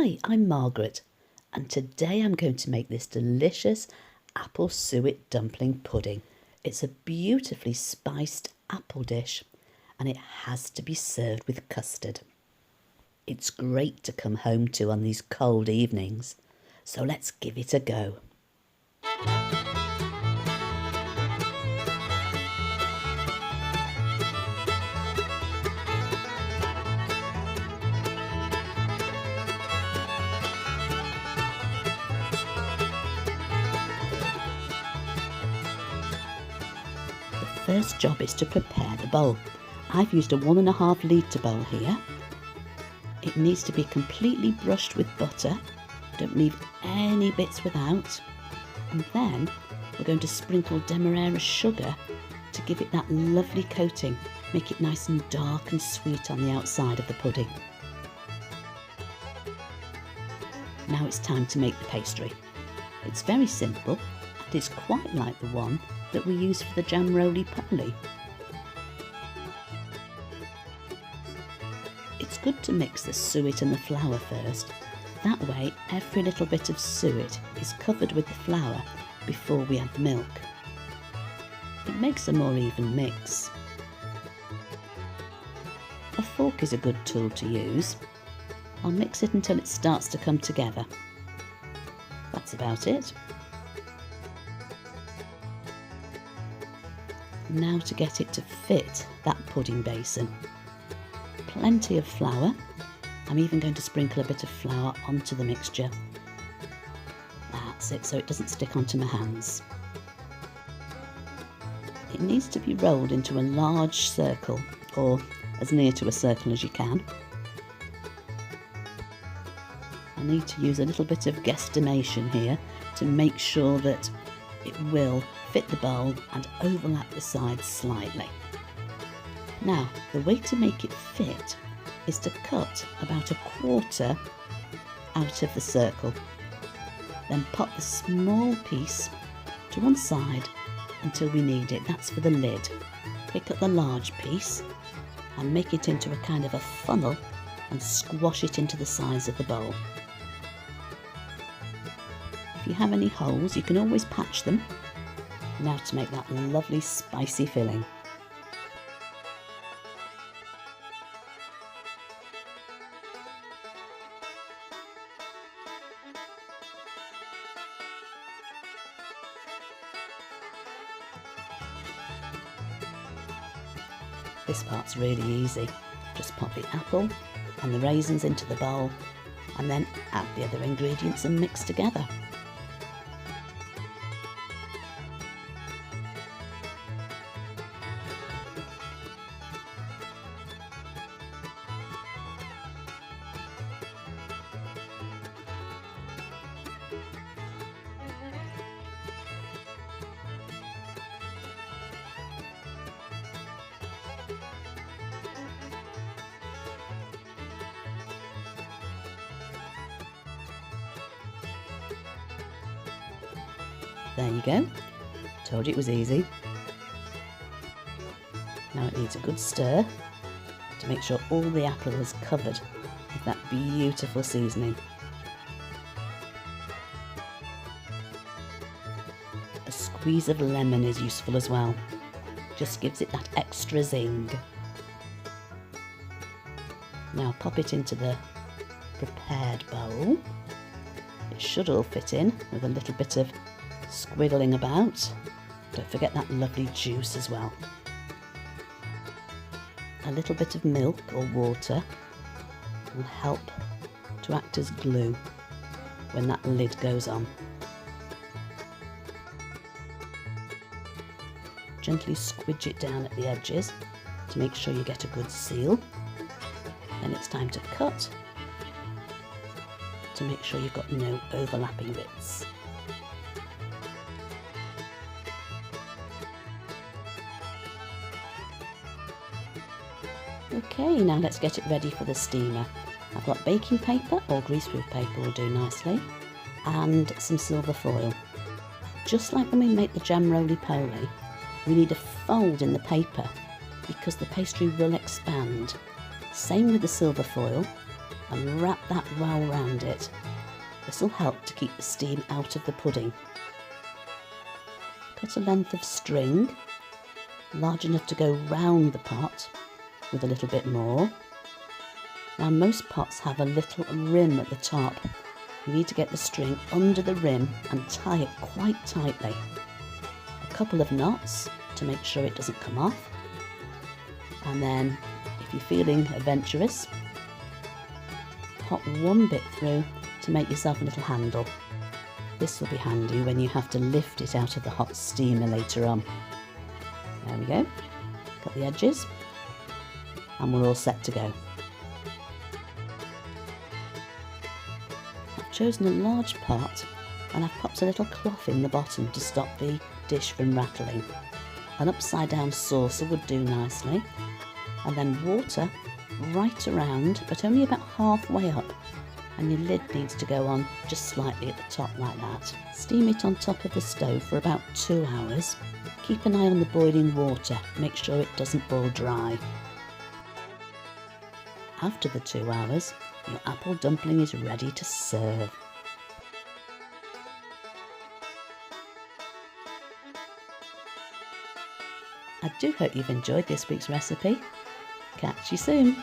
Hi, I'm Margaret, and today I'm going to make this delicious apple suet dumpling pudding. It's a beautifully spiced apple dish, and it has to be served with custard. It's great to come home to on these cold evenings, so let's give it a go. The first job is to prepare the bowl. I've used a 1.5 litre bowl here. It needs to be completely brushed with butter. Don't leave any bits without. And then we're going to sprinkle demerara sugar to give it that lovely coating, make it nice and dark and sweet on the outside of the pudding. Now it's time to make the pastry. It's very simple and it's quite like the one that we use for the jam roly-poly. It's good to mix the suet and the flour first. That way every little bit of suet is covered with the flour before we add the milk. It makes a more even mix. A fork is a good tool to use. I'll mix it until it starts to come together. That's about it. Now to get it to fit that pudding basin. Plenty of flour. I'm even going to sprinkle a bit of flour onto the mixture. That's it, so it doesn't stick onto my hands. It needs to be rolled into a large circle, or as near to a circle as you can. I need to use a little bit of guesstimation here to make sure that it will fit the bowl and overlap the sides slightly. Now, the way to make it fit is to cut about 1/4 out of the circle. Then pop the small piece to one side until we need it. That's for the lid. Pick up the large piece and make it into a kind of a funnel and squash it into the sides of the bowl. If you have any holes, you can always patch them. Now to make that lovely spicy filling. This part's really easy. Just pop the apple and the raisins into the bowl and then add the other ingredients and mix together. There you go. Told you it was easy. Now it needs a good stir to make sure all the apple is covered with that beautiful seasoning. A squeeze of lemon is useful as well. Just gives it that extra zing. Now pop it into the prepared bowl. It should all fit in with a little bit of squiggling about. Don't forget that lovely juice as well. A little bit of milk or water will help to act as glue when that lid goes on. Gently squidge it down at the edges to make sure you get a good seal. Then it's time to cut to make sure you've got no overlapping bits. Okay, now let's get it ready for the steamer. I've got baking paper or greaseproof paper will do nicely, and some silver foil. Just like when we make the jam roly-poly, we need a fold in the paper because the pastry will expand. Same with the silver foil. and wrap that well round it. This will help to keep the steam out of the pudding. Cut a length of string, large enough to go round the pot, with a little bit more. Now most pots have a little rim at the top. You need to get the string under the rim and tie it quite tightly. A couple of knots to make sure it doesn't come off. And then, if you're feeling adventurous, pop one bit through to make yourself a little handle. This will be handy when you have to lift it out of the hot steamer later on. There we go. Got the edges, and we're all set to go. I've chosen a large pot and I've popped a little cloth in the bottom to stop the dish from rattling. An upside down saucer would do nicely, and then water right around, but only about halfway up, and your lid needs to go on just slightly at the top like that. Steam it on top of the stove for about 2 hours. Keep an eye on the boiling water, make sure it doesn't boil dry. After the 2 hours, your apple dumpling is ready to serve. I do hope you've enjoyed this week's recipe. Catch you soon!